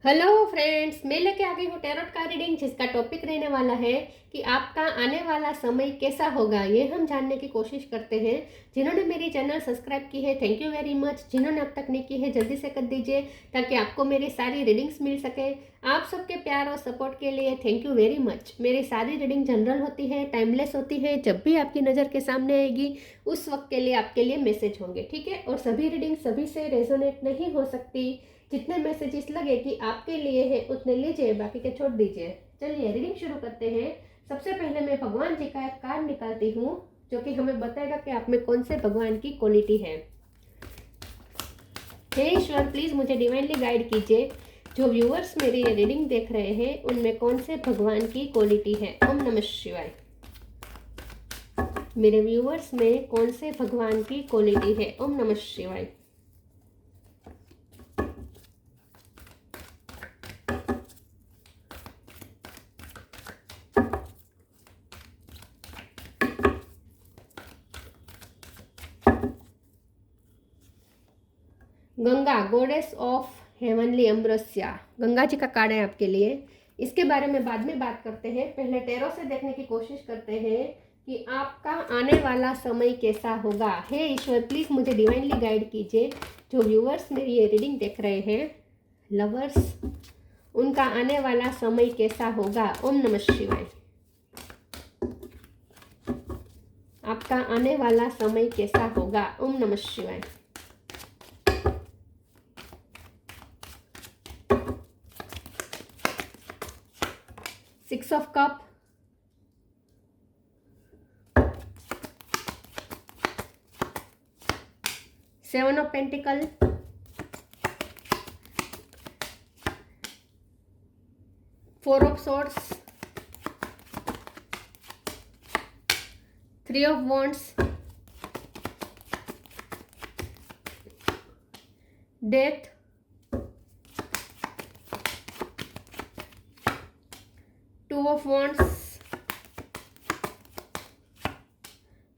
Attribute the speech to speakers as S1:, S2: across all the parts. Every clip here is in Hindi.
S1: हेलो फ्रेंड्स, मैं लेके आ गई हूँ टैरोट का रीडिंग, जिसका टॉपिक रहने वाला है कि आपका आने वाला समय कैसा होगा। ये हम जानने की कोशिश करते हैं। जिन्होंने मेरी चैनल सब्सक्राइब की है, थैंक यू वेरी मच। जिन्होंने अब तक नहीं की है, जल्दी से कर दीजिए ताकि आपको मेरी सारी रीडिंग्स मिल सके। आप सबके प्यार और सपोर्ट के लिए थैंक यू वेरी मच। मेरी सारी रीडिंग जनरल होती है, टाइमलेस होती है। जब भी आपकी नज़र के सामने आएगी उस वक्त के लिए आपके लिए मैसेज होंगे, ठीक है। और सभी रीडिंग सभी से रेजोनेट नहीं हो सकती। जितने मैसेजेस लगे कि आपके लिए है उतने लीजिए, बाकी के छोड़ दीजिए। चलिए रीडिंग शुरू करते हैं। सबसे पहले मैं भगवान जी का एक कार्ड निकालती हूँ जो कि हमें बताएगा कि आप में कौन से भगवान की क्वालिटी है। हे ईश्वर, प्लीज मुझे डिवाइनली गाइड कीजिए। जो व्यूअर्स मेरी ये रीडिंग देख रहे हैं उनमें कौन से भगवान की क्वालिटी है। ओम नमः शिवाय। मेरे व्यूअर्स में कौन से भगवान की क्वालिटी है। ओम नमः शिवाय। Ganga, goddess of heavenly ambrosia, Ganga ji का कार्ड है आपके लिए। इसके बारे में बाद में बात करते हैं। पहले टैरो से देखने की कोशिश करते हैं कि आपका आने वाला समय कैसा होगा। हे ईश्वर, प्लीज मुझे डिवाइनली गाइड कीजिए। जो व्यूअर्स मेरी ये रीडिंग देख रहे हैं, लवर्स, उनका आने वाला समय कैसा होगा। ओम नमः शिवाय। आपका आने वाला समय कैसा होगा। ओम नमः शिवाय। Six of cup, seven of pentacle, four of swords, three of wands, death, two of wands,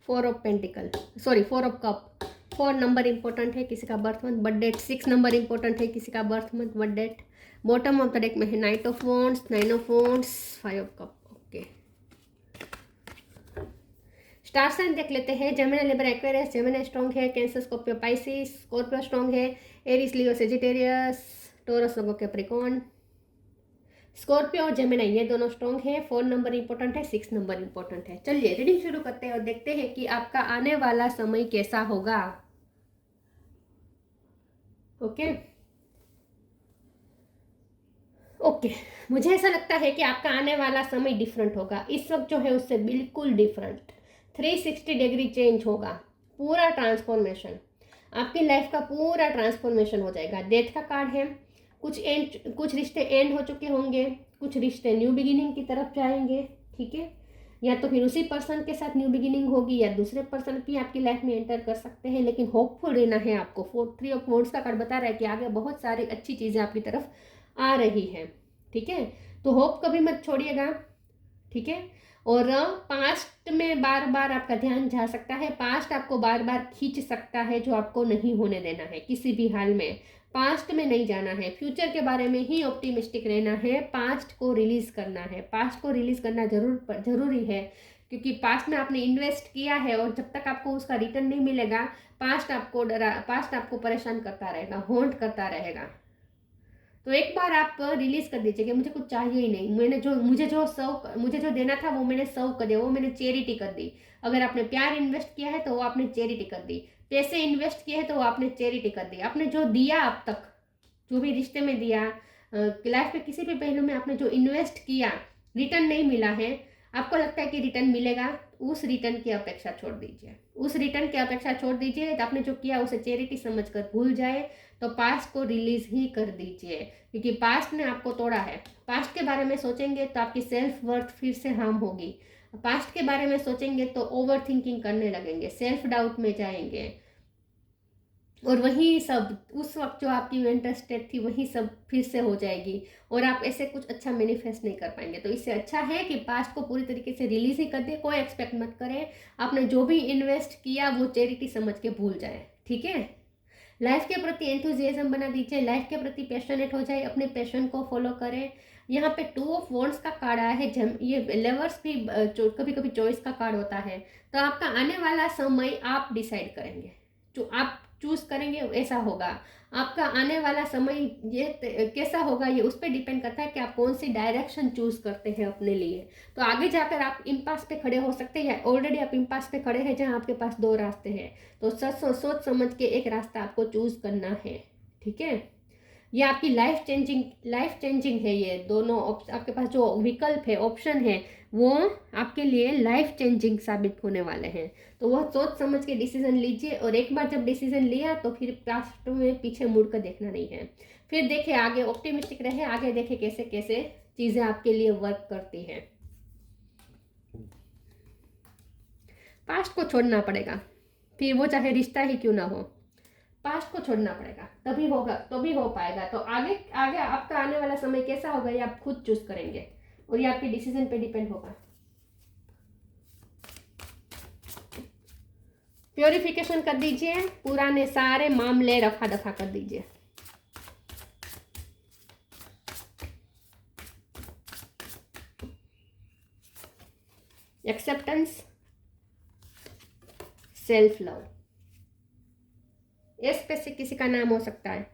S1: four of pentacle, sorry four of cup. 4 number important है किसी का birth month, birth date. 6 number important है किसी का birth month, birth date. Bottom of the deck में है knight of wands, 9 of wands, 5 of cup. Okay, star sign देख लेते हैं। Gemini, Libra, Aquarius. Gemini strong है, cancer, Scorpio, Pisces. Scorpio strong है, एरीज, लियो, सेजिटेरियस। टोरस, लोगो, कैप्रिकॉर्न। स्कॉर्पियो और जेमिनी ये दोनों स्ट्रॉन्ग है। 4 नंबर इंपॉर्टेंट है, 6 नंबर इंपॉर्टेंट है। चलिए रीडिंग शुरू करते हैं और देखते हैं कि आपका आने वाला समय कैसा होगा। ओके ओके, मुझे ऐसा लगता है कि आपका आने वाला समय डिफरेंट होगा। इस वक्त जो है उससे बिल्कुल डिफरेंट, 360 डिग्री चेंज होगा। पूरा ट्रांसफॉर्मेशन, आपकी लाइफ का पूरा ट्रांसफॉर्मेशन हो जाएगा। डेथ का कार्ड है। कुछ रिश्ते एंड हो चुके होंगे, कुछ रिश्ते न्यू बिगिनिंग की तरफ जाएंगे, ठीक है। या तो फिर उसी पर्सन के साथ न्यू बिगिनिंग होगी या दूसरे पर्सन भी आपकी लाइफ में एंटर कर सकते हैं, लेकिन होपफुल रहना है आपको। 3 ऑफ वॉन्ड्स का कार्ड बता रहा है कि आगे बहुत सारी अच्छी चीज़ें आपकी तरफ आ रही है, ठीक है। तो होप कभी मत छोड़िएगा, ठीक है। और पास्ट में बार बार आपका ध्यान जा सकता है, पास्ट आपको बार बार खींच सकता है, जो आपको नहीं होने देना है किसी भी हाल में। पास्ट में नहीं जाना है, फ्यूचर के बारे में ही ऑप्टिमिस्टिक रहना है। पास्ट को रिलीज करना है, पास्ट को रिलीज करना जरूरी है, क्योंकि पास्ट में आपने इन्वेस्ट किया है और जब तक आपको उसका रिटर्न नहीं मिलेगा, पास्ट आपको परेशान करता रहेगा, हॉन्ट करता रहेगा। तो एक बार आप रिलीज कर दीजिए कि मुझे कुछ चाहिए ही नहीं। मुझे जो देना था वो मैंने सर्व कर दिया, वो मैंने चैरिटी कर दी। अगर आपने प्यार इन्वेस्ट किया है तो वो आपने चैरिटी कर दी, पैसे इन्वेस्ट किए हैं तो वो आपने चैरिटी कर दी। आपने जो दिया अब तक, जो भी रिश्ते में दिया, लाइफ में किसी भी पहलू में आपने जो इन्वेस्ट किया, रिटर्न नहीं मिला है, आपको लगता है कि रिटर्न मिलेगा, उस रिटर्न की अपेक्षा छोड़ दीजिए। उस रिटर्न की अपेक्षा छोड़ दीजिए। तो आपने जो किया उसे चैरिटी समझकर भूल जाए, तो पास्ट को रिलीज ही कर दीजिए, क्योंकि पास्ट ने आपको तोड़ा है। पास्ट के बारे में सोचेंगे तो आपकी सेल्फ वर्थ फिर से हार्म होगी। पास्ट के बारे में सोचेंगे तो ओवर थिंकिंग करने लगेंगे, सेल्फ डाउट में जाएंगे, और वही सब उस वक्त जो आपकी मेंटल स्टेट थी वही सब फिर से हो जाएगी, और आप ऐसे कुछ अच्छा मैनिफेस्ट नहीं कर पाएंगे। तो इससे अच्छा है कि पास्ट को पूरी तरीके से रिलीज ही कर दे। कोई एक्सपेक्ट मत करें, आपने जो भी इन्वेस्ट किया वो चैरिटी समझ के भूल जाए, ठीक है। लाइफ के प्रति एंथुजियाज्म बना दीजिए, लाइफ के प्रति पैशनेट हो जाए, अपने पैशन को फॉलो करें। यहाँ पे 2 ऑफ वॉन्ड्स का कार्ड आया है, ये लवर्स भी कभी कभी चॉइस का कार्ड होता है। तो आपका आने वाला समय आप डिसाइड करेंगे, जो आप चूज करेंगे ऐसा होगा। आपका आने वाला समय ये कैसा होगा ये उस पर डिपेंड करता है कि आप कौन सी डायरेक्शन चूज करते हैं अपने लिए। तो आगे जाकर आप इम्पास पे खड़े हो सकते हैं, या ऑलरेडी आप इम्पास पे खड़े हैं जहां आपके पास 2 रास्ते हैं। तो सोच समझ के एक रास्ता आपको चूज करना है, ठीक है। ये आपकी लाइफ चेंजिंग है। ये दोनों आपके पास जो विकल्प है, ऑप्शन है, वो आपके लिए लाइफ चेंजिंग साबित होने वाले हैं। तो वह सोच समझ के डिसीजन लीजिए, और एक बार जब डिसीजन लिया तो फिर पास्ट में पीछे मुड़ कर देखना नहीं है। फिर देखे आगे, ऑप्टिमिस्टिक रहे, आगे देखे कैसे कैसे चीज़ें आपके लिए वर्क करती है। पास्ट को छोड़ना पड़ेगा, फिर वो चाहे रिश्ता ही क्यों ना हो, पास्ट को छोड़ना पड़ेगा, तभी होगा, तभी हो पाएगा। तो आगे आगे आपका आने वाला समय कैसा होगा ये आप खुद चूज करेंगे, और ये आपके डिसीजन पे डिपेंड होगा। प्योरिफिकेशन कर दीजिए, पुराने सारे मामले रफा दफा कर दीजिए। एक्सेप्टेंस, सेल्फ लव, एस पे से किसी का नाम हो सकता है।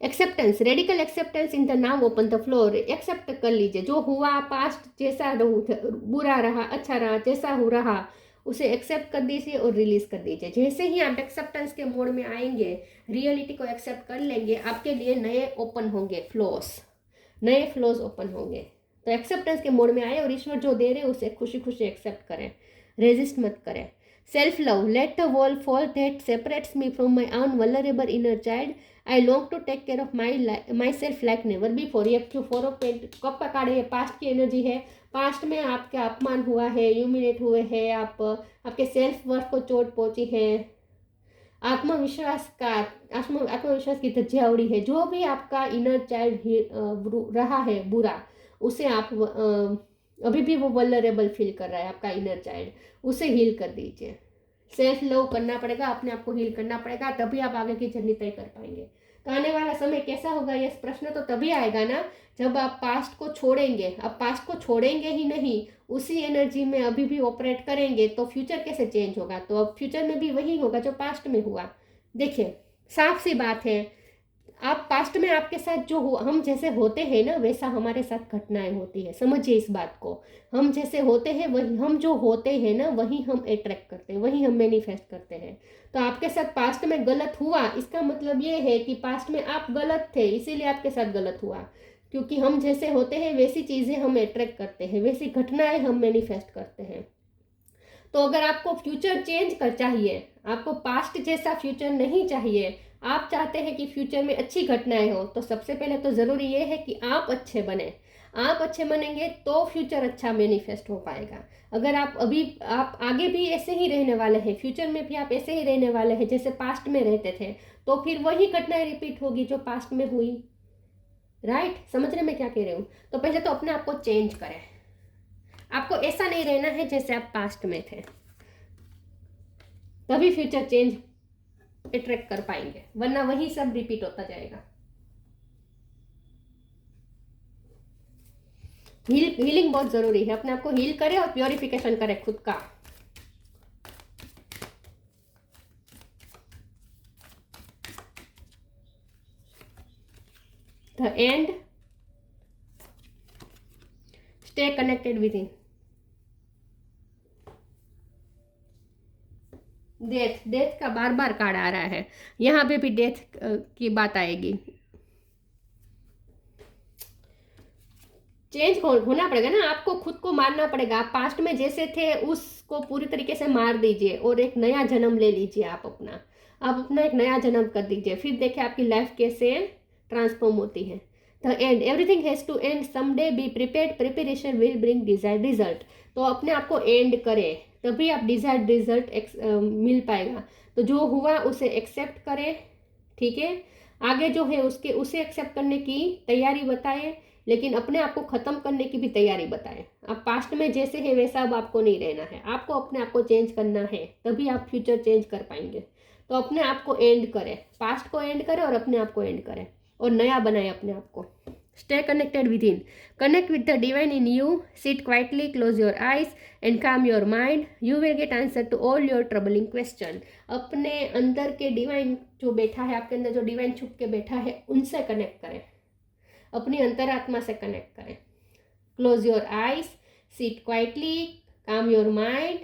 S1: Acceptance, radical acceptance in the now open the floor. Accept कर लीजिए जो हुआ, पास्ट जैसा बुरा रहा, अच्छा रहा, जैसा हो रहा उसे एक्सेप्ट कर दीजिए और रिलीज कर दीजिए। जैसे ही आप एक्सेप्टेंस के मोड में आएंगे, रियलिटी को एक्सेप्ट कर लेंगे, आपके लिए नए ओपन होंगे फ्लोस, नए फ्लोज ओपन होंगे। तो एक्सेप्टेंस के मोड में आए और ईश्वर जो दे रहे उसे खुशी खुशी एक्सेप्ट करें, रेजिस्ट मत करें। Self love, let the wall fall that separates me from my own vulnerable inner child. I long to take care of myself like never before. ये क्यों 4 ऑफ पेंट कब का कार्ड है? पास्ट की एनर्जी है। पास्ट में आपका अपमान हुआ है, ह्यूमिलेट हुए हैं आप, आपके सेल्फ वर्थ को चोट पहुंची है, आत्मविश्वास की धज्जियां उड़ी है। जो भी आपका इनर चाइल्ड रहा है बुरा, उसे आप अभी भी वो वल्नरेबल फील कर रहा है आपका इनर चाइल्ड, उसे हील कर दीजिए। सेल्फ लव करना पड़ेगा, अपने आप को हील करना पड़ेगा, तभी आप आगे की जर्नी तय कर पाएंगे। तो आने वाला समय कैसा होगा ये प्रश्न तो तभी आएगा ना जब आप पास्ट को छोड़ेंगे। अब पास्ट को छोड़ेंगे ही नहीं, उसी एनर्जी में अभी भी ऑपरेट करेंगे तो फ्यूचर कैसे चेंज होगा? तो अब फ्यूचर में भी वही होगा जो पास्ट में हुआ। देखिए साफ सी बात है, आप पास्ट में आपके साथ जो हुआ, हम जैसे होते हैं ना वैसा हमारे साथ घटनाएं होती है। समझिए इस बात को, हम जैसे होते हैं वही हम जो होते हैं ना वही हम अट्रैक्ट करते हैं, वही हम मैनिफेस्ट करते हैं। तो आपके साथ पास्ट में गलत हुआ, इसका मतलब ये है कि पास्ट में आप गलत थे, इसीलिए आपके साथ गलत हुआ। क्योंकि हम जैसे होते हैं वैसी चीज़ें हम अट्रैक्ट करते हैं, वैसी घटनाएं हम मैनिफेस्ट करते हैं। तो अगर आपको फ्यूचर चेंज कर चाहिए, आपको पास्ट जैसा फ्यूचर नहीं चाहिए, आप चाहते हैं कि फ्यूचर में अच्छी घटनाएं हो, तो सबसे पहले तो ज़रूरी ये है कि आप अच्छे बने। आप अच्छे बनेंगे तो फ्यूचर अच्छा मैनिफेस्ट हो पाएगा। अगर आप आगे भी ऐसे ही रहने वाले हैं, फ्यूचर में भी आप ऐसे ही रहने वाले हैं जैसे पास्ट में रहते थे, तो फिर वही घटनाएं रिपीट होगी जो पास्ट में हुई। राइट? समझ रहे मैं क्या कह रही हूँ? तो पहले तो अपने आप को चेंज करें। आपको ऐसा नहीं रहना है जैसे आप पास्ट में थे, तभी फ्यूचर चेंज अट्रैक्ट कर पाएंगे, वरना वही सब रिपीट होता जाएगा। हीलिंग बहुत जरूरी है, अपने आप को हील करें और प्योरिफिकेशन करें खुद का। The end, stay connected with in. Death का बार बार कार्ड आ रहा है, यहाँ पे भी डेथ की बात आएगी। चेंज होना पड़ेगा ना, आपको खुद को मारना पड़ेगा। आप पास्ट में जैसे थे उसको पूरी तरीके से मार दीजिए और एक नया जन्म ले लीजिए। आप अपना एक नया जन्म कर दीजिए, फिर देखिए आपकी लाइफ कैसे ट्रांसफॉर्म होती है। The end, everything has to end someday, be prepared, preparation will bring desired result. तो अपने आप को एंड करें, तभी आप डिजायर्ड रिजल्ट मिल पाएगा। तो जो हुआ उसे एक्सेप्ट करें, ठीक है। आगे जो है उसे एक्सेप्ट करने की तैयारी बताएं, लेकिन अपने आप को ख़त्म करने की भी तैयारी बताएं। आप पास्ट में जैसे हैं वैसा अब आपको नहीं रहना है, आपको अपने आप को चेंज करना है, तभी आप फ्यूचर चेंज कर पाएंगे। तो अपने आप को एंड करें, पास्ट को एंड करें और अपने आप को एंड करें और नया बनाए अपने आप को। Stay connected within, connect with the divine in you, sit quietly, close your eyes and calm your mind, you will get answer to all your troubling question. अपने अंदर के डिवाइन जो बैठा है, आपके अंदर जो डिवाइन छुप के बैठा है, उनसे कनेक्ट करें, अपनी अंतरात्मा से कनेक्ट करें। Close your eyes, sit quietly, calm your mind,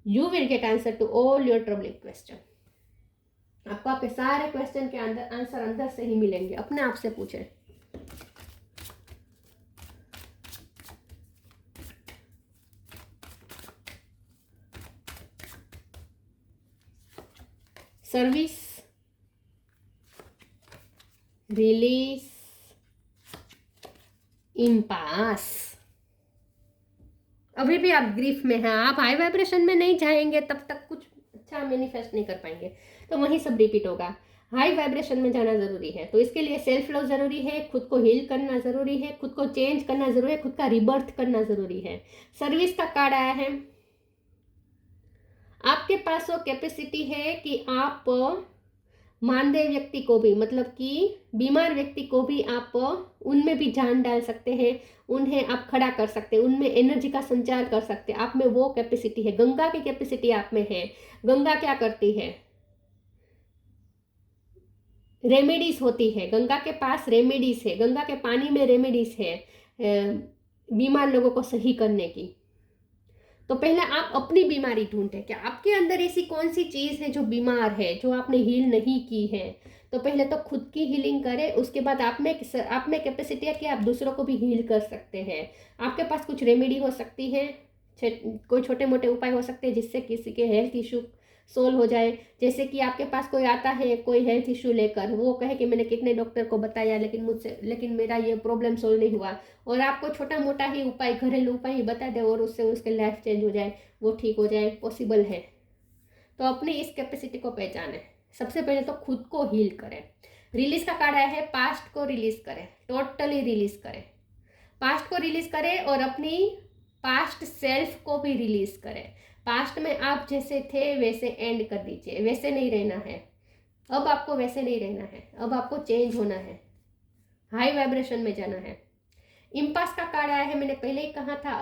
S1: you will get answer to all your troubling question. आपको आपके सारे क्वेश्चन के आंसर अंदर से ही मिलेंगे, अपने आप से पूछें। Service, release, impasse. अभी भी आप ग्रीफ में हैं, आप हाई वाइब्रेशन में नहीं जाएंगे तब तक कुछ अच्छा मैनिफेस्ट नहीं कर पाएंगे, तो वही सब रिपीट होगा। हाई वाइब्रेशन में जाना जरूरी है, तो इसके लिए सेल्फ लव जरूरी है, खुद को हील करना जरूरी है, खुद को चेंज करना जरूरी है, खुद का रिबर्थ करना जरूरी है। सर्विस का कार्ड आया है, आपके पास वो कैपेसिटी है कि आप मानदेय व्यक्ति को भी, मतलब कि बीमार व्यक्ति को भी आप उनमें भी जान डाल सकते हैं, उन्हें आप खड़ा कर सकते हैं, उनमें एनर्जी का संचार कर सकते हैं, आप में वो कैपेसिटी है। गंगा की कैपेसिटी आप में है। गंगा क्या करती है? रेमेडीज होती है, गंगा के पास रेमेडीज है, गंगा के पानी में रेमेडीज है बीमार लोगों को सही करने की। तो पहले आप अपनी बीमारी ढूंढें, क्या आपके अंदर ऐसी कौन सी चीज़ है जो बीमार है, जो आपने हील नहीं की है। तो पहले तो खुद की हीलिंग करें, उसके बाद आप में कैपेसिटी है कि आप दूसरों को भी हील कर सकते हैं। आपके पास कुछ रेमेडी हो सकती है, कोई छोटे मोटे उपाय हो सकते हैं जिससे किसी के हेल्थ इशू सोल्व हो जाए। जैसे कि आपके पास कोई आता है कोई हेल्थ इशू लेकर, वो कहे कि मैंने कितने डॉक्टर को बताया लेकिन मेरा ये प्रॉब्लम सोल्व नहीं हुआ, और आपको छोटा मोटा ही उपाय, घरेलू उपाय ही बता दे और उससे उसके लाइफ चेंज हो जाए, वो ठीक हो जाए, पॉसिबल है। तो अपनी इस कैपेसिटी को पहचानें। सबसे पहले तो खुद को हील करें। रिलीज का कार्ड आया है, पास्ट को रिलीज करें, टोटली रिलीज करें। पास्ट को रिलीज करें और अपनी पास्ट सेल्फ को भी रिलीज करें। पास्ट में आप जैसे थे वैसे एंड कर दीजिए, वैसे नहीं रहना है। अब आपको वैसे नहीं रहना है, अब आपको चेंज होना है, हाई वाइब्रेशन में जाना है। इम्पास का कार्ड आया है, मैंने पहले ही कहा था।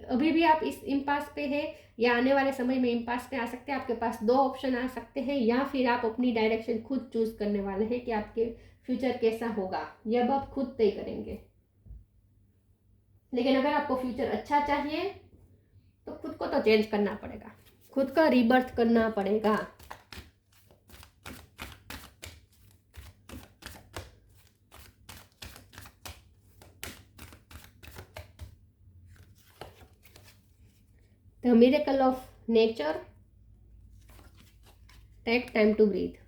S1: अभी भी आप इस इम्पास पे हैं या आने वाले समय में इम्पास पे आ सकते हैं। आपके पास दो ऑप्शन आ सकते हैं, या फिर आप अपनी डायरेक्शन खुद चूज करने वाले हैं कि आपके फ्यूचर कैसा होगा, ये अब आप खुद तय करेंगे। लेकिन अगर आपको फ्यूचर अच्छा चाहिए तो खुद को तो चेंज करना पड़ेगा, खुद का रीबर्थ करना पड़ेगा। The miracle of nature, take time to breathe.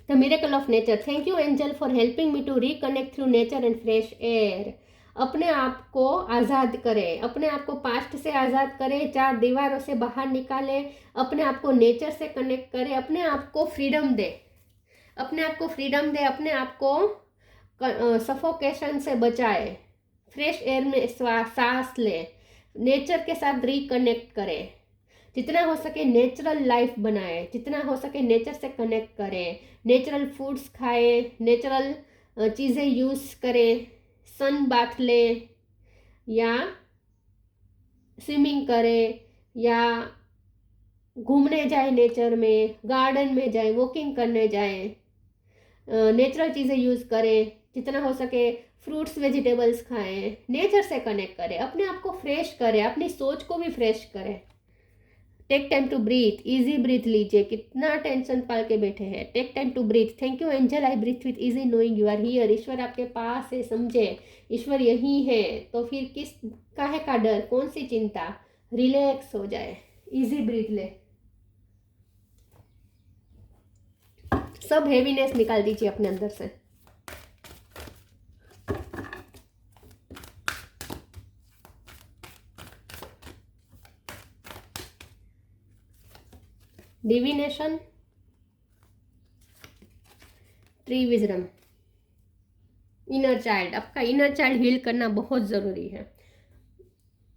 S1: The miracle of nature, thank you angel for helping me to reconnect through nature and fresh air. अपने आप को आज़ाद करें, अपने आप को पास्ट से आज़ाद करें, चार दीवारों से बाहर निकालें, अपने आप को नेचर से कनेक्ट करें, अपने आप को फ्रीडम दें, अपने आप को फ्रीडम दें, अपने आप को सफोकेशन से बचाएं, फ्रेश एयर में सांस लें, नेचर के साथ रिकनेक्ट करें, जितना हो सके नेचुरल लाइफ बनाएं, जितना हो सके नेचर से कनेक्ट करें, नेचुरल फूड्स खाएं, नेचुरल चीज़ें यूज़ करें, सन बाथ लें या स्विमिंग करें या घूमने जाए नेचर में, गार्डन में जाए, वॉकिंग करने जाए, नेचुरल चीज़ें यूज़ करें, जितना हो सके फ्रूट्स वेजिटेबल्स खाएं, नेचर से कनेक्ट करें, अपने आप को फ्रेश करें, अपनी सोच को भी फ्रेश करें। Take time to breathe, easy breathe लीजिए, कितना टेंशन पाल के बैठे हैं। Take time to breathe, thank you angel, I breathe with easy knowing you are here. ईश्वर आपके पास है, समझे, ईश्वर यही है, तो फिर किस काहे का डर, कौन सी चिंता। रिलैक्स हो जाए, इजी ब्रीथ ले, सब हेवीनेस निकाल दीजिए अपने अंदर से। Divination, tree wisdom, inner child, आपका इनर चाइल्ड हील करना बहुत ज़रूरी है।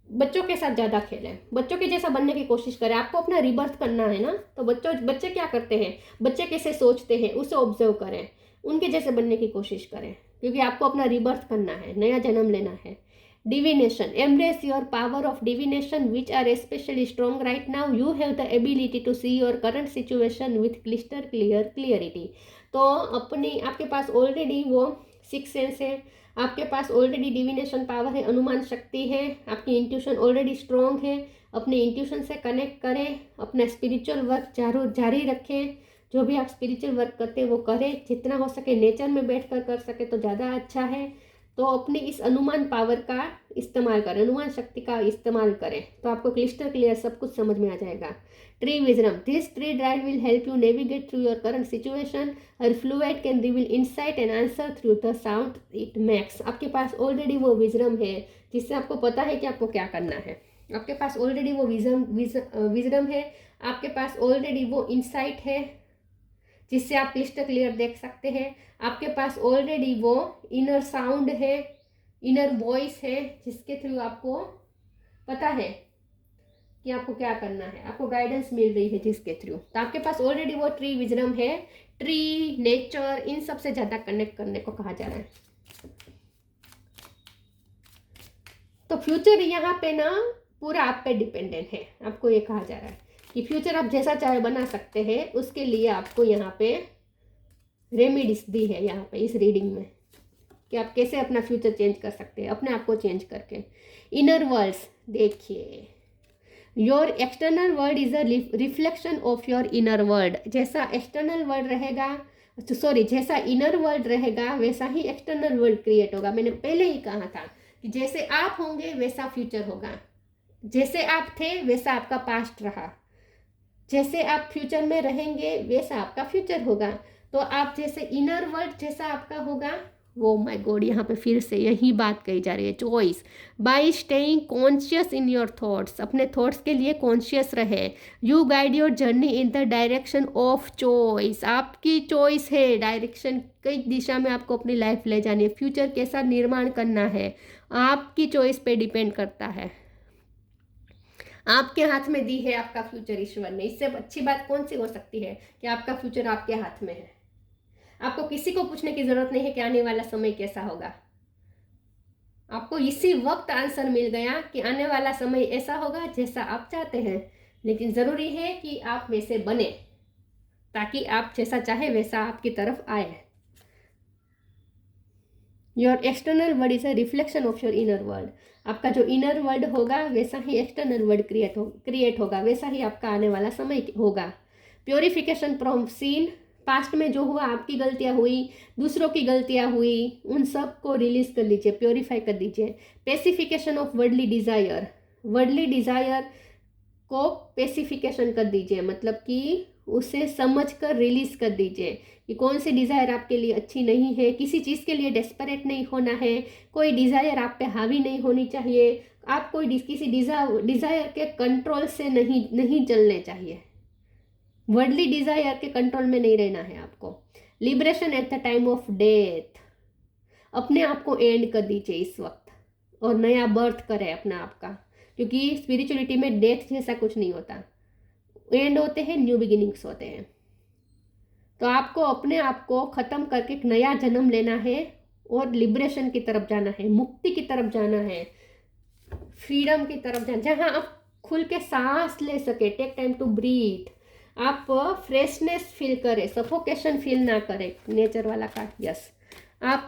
S1: बच्चों के साथ ज़्यादा खेलें, बच्चों के जैसा बनने की कोशिश करें। आपको अपना रिबर्थ करना है ना, तो बच्चे क्या करते हैं, बच्चे कैसे सोचते हैं उसे ऑब्जर्व करें, उनके जैसे बनने की कोशिश करें, क्योंकि आपको अपना रिबर्थ करना है, नया जन्म लेना है। Divination. Embrace your power of divination, which are especially strong right now. You have the ability to see your current situation with crystal clarity. तो अपनी आपके पास ऑलरेडी वो सिक्स सेंस है, आपके पास ऑलरेडी डिविनेशन पावर है, अनुमान शक्ति है, आपकी इंट्यूशन ऑलरेडी स्ट्रॉन्ग है। अपने इंट्यूशन से कनेक्ट करें, अपना स्पिरिचुअल वर्क जारी रखें। जो भी आप स्पिरिचुअल वर्क करते हैं वो करें, जितना हो सके नेचर में बैठ कर सके तो ज़्यादा अच्छा है। तो अपनी इस अनुमान पावर का इस्तेमाल करें, अनुमान शक्ति का इस्तेमाल करें, तो आपको क्लिस्टर क्लियर सब कुछ समझ में आ जाएगा। Tree wisdom. This tree drive will help you navigate through your current situation. Her fluid can reveal insight and answer through the sound it makes. आपके पास ऑलरेडी वो विजडम है जिससे आपको पता है कि आपको क्या करना है। आपके पास ऑलरेडी वो विजडम है, आपके पास ऑलरेडी वो इंसाइट है जिससे आप क्लिस्टर क्लियर देख सकते हैं। आपके पास ऑलरेडी वो इनर साउंड है, इनर वॉइस है, जिसके थ्रू आपको पता है कि आपको क्या करना है, आपको गाइडेंस मिल रही है जिसके थ्रू। तो आपके पास ऑलरेडी वो ट्री विजडम है। ट्री, नेचर, इन सब से ज़्यादा कनेक्ट करने को कहा जा रहा है। तो फ्यूचर यहाँ पे ना पूरा आप पे डिपेंडेंट है। आपको ये कहा जा रहा है कि फ्यूचर आप जैसा चाहे बना सकते हैं, उसके लिए आपको यहाँ पे रेमेडीज दी है यहाँ पे इस रीडिंग में, कि आप कैसे अपना फ्यूचर चेंज कर सकते हैं अपने आप को चेंज करके। इनर वर्ल्ड्स देखिए, your external world is a reflection of your inner world. जैसा एक्सटर्नल वर्ल्ड रहेगा, सॉरी जैसा इनर वर्ल्ड रहेगा वैसा ही एक्सटर्नल वर्ल्ड क्रिएट होगा। मैंने पहले ही कहा था कि जैसे आप होंगे वैसा फ्यूचर होगा, जैसे आप थे वैसा आपका पास्ट रहा, जैसे आप फ्यूचर में रहेंगे वैसा आपका फ्यूचर होगा। तो आप जैसे इनर वर्ल्ड जैसा आपका होगा वो, माय गॉड, यहाँ पे फिर से यही बात कही जा रही है। Choice bye staying conscious in your thoughts, अपने थॉट्स के लिए कॉन्शियस रहे। You guide your journey in the direction of choice, आपकी चॉइस है डायरेक्शन, कई दिशा में आपको अपनी लाइफ ले जानी है। फ्यूचर कैसा निर्माण करना है आपकी चॉइस पे डिपेंड करता है। आपके हाथ में दी है आपका फ्यूचर ईश्वर ने। इससे अच्छी बात कौन सी हो सकती है कि आपका फ्यूचर आपके हाथ में है। आपको किसी को पूछने की जरूरत नहीं है कि आने वाला समय कैसा होगा। आपको इसी वक्त आंसर मिल गया कि आने वाला समय ऐसा होगा जैसा आप चाहते हैं, लेकिन जरूरी है कि आप वैसे बने ताकि आप जैसा चाहे वैसा आपकी तरफ आए। Your external world is a reflection of your inner world. आपका जो इनर वर्ल्ड होगा वैसा ही एक्सटर्नल वर्ल्ड क्रिएट होगा, वैसा ही आपका आने वाला समय होगा। प्योरिफिकेशन फ्रॉम सीन, पास्ट में जो हुआ, आपकी गलतियां हुई, दूसरों की गलतियां हुई, उन सब को रिलीज कर लीजिए, प्योरीफाई कर दीजिए। Pacification of worldly desire, worldly desire को पेसिफिकेशन कर दीजिए, मतलब कि उसे समझकर रिलीज कर दीजिए कि कौन सी डिज़ायर आपके लिए अच्छी नहीं है। किसी चीज़ के लिए डेस्परेट नहीं होना है, कोई डिज़ायर आप पे हावी नहीं होनी चाहिए, आप कोई किसी डिज़ायर के कंट्रोल से नहीं चलने चाहिए, वर्डली डिज़ायर के कंट्रोल में नहीं रहना है आपको। Liberation at the time of death, अपने आप को एंड कर दीजिए इस वक्त और नया बर्थ करें अपना आप का, क्योंकि स्पिरिचुअलिटी में डेथ जैसा कुछ नहीं होता, एंड होते हैं, न्यू बिगिनिंग्स होते हैं। तो आपको अपने आप को ख़त्म करके एक नया जन्म लेना है और लिबरेशन की तरफ जाना है, मुक्ति की तरफ जाना है, फ्रीडम की तरफ जाना, जहाँ आप खुल के सांस ले सके। टेक टाइम टू ब्रीथ, आप फ्रेशनेस फील करें, सफोकेशन फील ना करें। नेचर वाला का यस, आप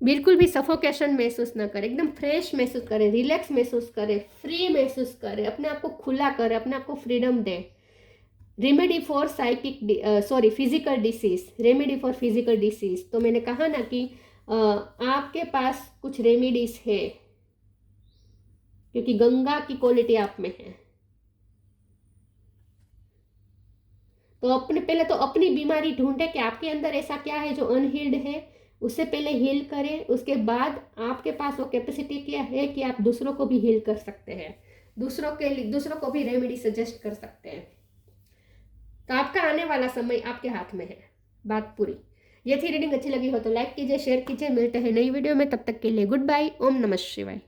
S1: बिल्कुल भी सफोकेशन महसूस ना करें, एकदम फ्रेश महसूस करें, रिलैक्स महसूस करें, फ्री महसूस करें, अपने आप को खुला करें, अपने आप को फ्रीडम दें। Remedy for physical disease, remedy for physical disease. तो मैंने कहा ना कि आपके पास कुछ रेमेडीज है, क्योंकि गंगा की क्वालिटी आप में है। तो पहले तो अपनी बीमारी ढूंढे कि आपके अंदर ऐसा क्या है जो अनहील्ड है, उससे पहले हील करें। उसके बाद आपके पास वो कैपेसिटी क्या है कि आप दूसरों को भी हील कर सकते हैं, दूसरों को भी रेमेडी सजेस्ट कर सकते हैं। तो आपका आने वाला समय आपके हाथ में है, बात पूरी। ये थी रीडिंग अच्छी लगी हो तो लाइक कीजिए, शेयर कीजिए। मिलते हैं नई वीडियो में, तब तक के लिए गुड बाय। ओम नमः शिवाय।